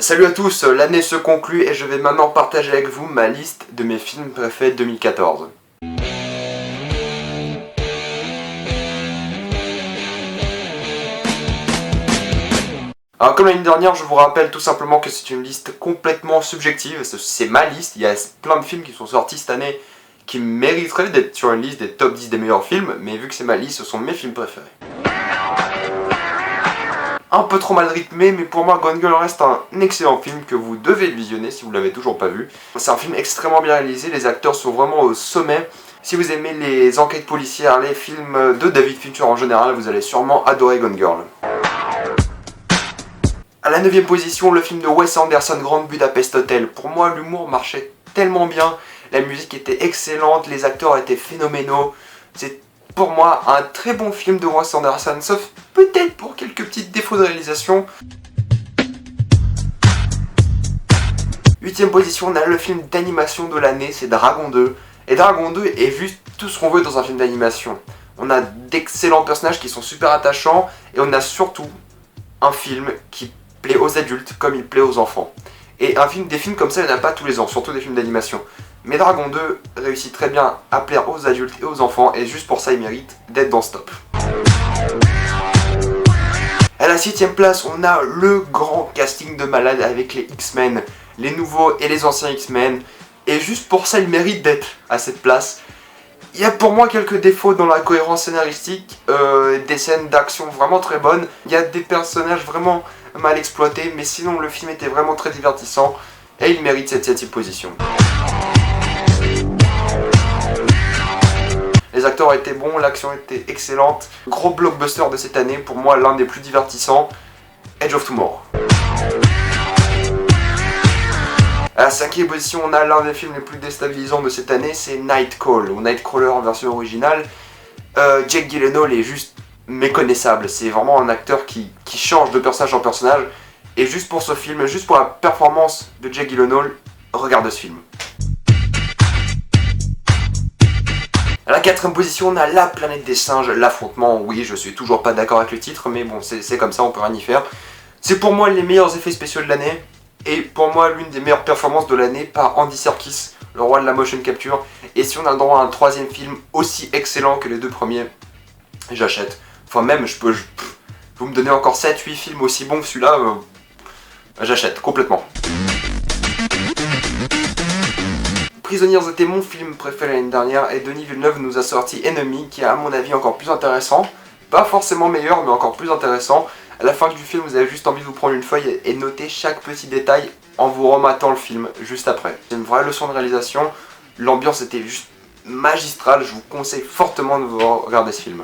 Salut à tous, l'année se conclut et je vais maintenant partager avec vous ma liste de mes films préférés 2014. Alors comme l'année dernière, je vous rappelle tout simplement que c'est une liste complètement subjective, c'est ma liste, il y a plein de films qui sont sortis cette année qui mériteraient d'être sur une liste des top 10 des meilleurs films, mais vu que c'est ma liste, ce sont mes films préférés. Un peu trop mal rythmé, mais pour moi Gone Girl reste un excellent film que vous devez visionner si vous l'avez toujours pas vu. C'est un film extrêmement bien réalisé, les acteurs sont vraiment au sommet. Si vous aimez les enquêtes policières, les films de David Fincher en général, vous allez sûrement adorer Gone Girl. À la 9ème position, le film de Wes Anderson, Grand Budapest Hotel. Pour moi, l'humour marchait tellement bien, la musique était excellente, les acteurs étaient phénoménaux. C'est pour moi un très bon film de Wes Anderson, sauf peut-être pour quelques petits défauts de réalisation. 8ème position, on a le film d'animation de l'année, c'est Dragon 2. Et Dragon 2 est juste tout ce qu'on veut dans un film d'animation. On a d'excellents personnages qui sont super attachants, et on a surtout un film qui plaît aux adultes comme il plaît aux enfants. Et des films comme ça, il n'y en a pas tous les ans, surtout des films d'animation. Mais Dragon 2 réussit très bien à plaire aux adultes et aux enfants, et juste pour ça, il mérite d'être dans ce top. À la 7ème place, on a le grand casting de malade avec les X-Men, les nouveaux et les anciens X-Men, et juste pour ça, il mérite d'être à cette place. Il y a pour moi quelques défauts dans la cohérence scénaristique, des scènes d'action vraiment très bonnes, il y a des personnages vraiment mal exploités, mais sinon le film était vraiment très divertissant, et il mérite cette 7ème position. Les acteurs étaient bons, l'action était excellente. Gros blockbuster de cette année, pour moi l'un des plus divertissants, Edge of Tomorrow. À la 5ème position, on a l'un des films les plus déstabilisants de cette année, c'est Nightcall, ou Nightcrawler en version originale. Jake Gyllenhaal est juste méconnaissable, c'est vraiment un acteur qui change de personnage en personnage. Et juste pour ce film, juste pour la performance de Jake Gyllenhaal, regarde ce film. À la 4ème position, on a La Planète des Singes, l'affrontement. Oui, je suis toujours pas d'accord avec le titre, mais bon, c'est comme ça, on peut rien y faire. C'est pour moi les meilleurs effets spéciaux de l'année, et pour moi l'une des meilleures performances de l'année par Andy Serkis, le roi de la motion capture. Et si on a le droit à un 3ème film aussi excellent que les deux premiers, j'achète. Enfin même, vous me donnez encore 7-8 films aussi bons que celui-là, j'achète complètement. Prisonniers était mon film préféré l'année dernière, et Denis Villeneuve nous a sorti Enemy, qui est à mon avis encore plus intéressant. Pas forcément meilleur, mais encore plus intéressant. À la fin du film, vous avez juste envie de vous prendre une feuille et noter chaque petit détail en vous rematant le film juste après. C'est une vraie leçon de réalisation, l'ambiance était juste magistrale, je vous conseille fortement de vous regarder ce film.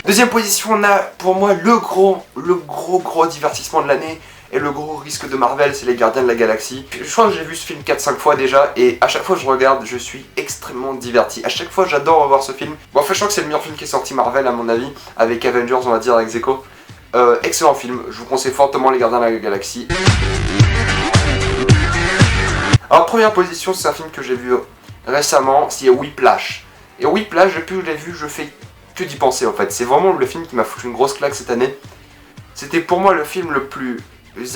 2ème position, on a pour moi le gros divertissement de l'année et le gros risque de Marvel, c'est les Gardiens de la Galaxie. Je crois que j'ai vu ce film 4-5 fois déjà, et à chaque fois que je regarde, je suis extrêmement diverti. À chaque fois, j'adore revoir ce film. Bon, en fait, je crois que c'est le meilleur film qui est sorti Marvel à mon avis, avec Avengers, on va dire, avec Zeko. Excellent film, je vous conseille fortement les Gardiens de la Galaxie. Alors, première position, c'est un film que j'ai vu récemment, c'est Whiplash. Et Whiplash, depuis que je l'ai vu, je fais que d'y penser en fait. C'est vraiment le film qui m'a foutu une grosse claque cette année. C'était pour moi le film le plus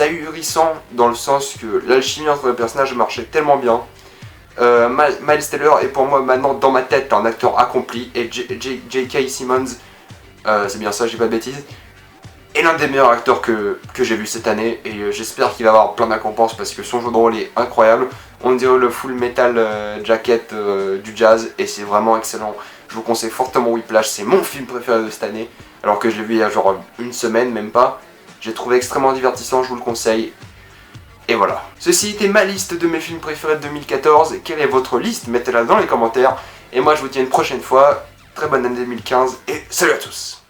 ahurissant, dans le sens que l'alchimie entre les personnages marchait tellement bien. Miles Teller est pour moi maintenant dans ma tête un acteur accompli, et J.K. Simmons, c'est bien ça, j'ai pas de bêtises, est l'un des meilleurs acteurs que j'ai vu cette année, et j'espère qu'il va avoir plein de récompenses parce que son jeu de rôle est incroyable. On dirait le full metal jacket du jazz, et c'est vraiment excellent. Je vous conseille fortement Whiplash, c'est mon film préféré de cette année, alors que je l'ai vu il y a genre une semaine, même pas. J'ai trouvé extrêmement divertissant, je vous le conseille. Et voilà. Ceci était ma liste de mes films préférés de 2014. Quelle est votre liste? Mettez-la dans les commentaires. Et moi je vous dis à une prochaine fois. Très bonne année 2015 et salut à tous.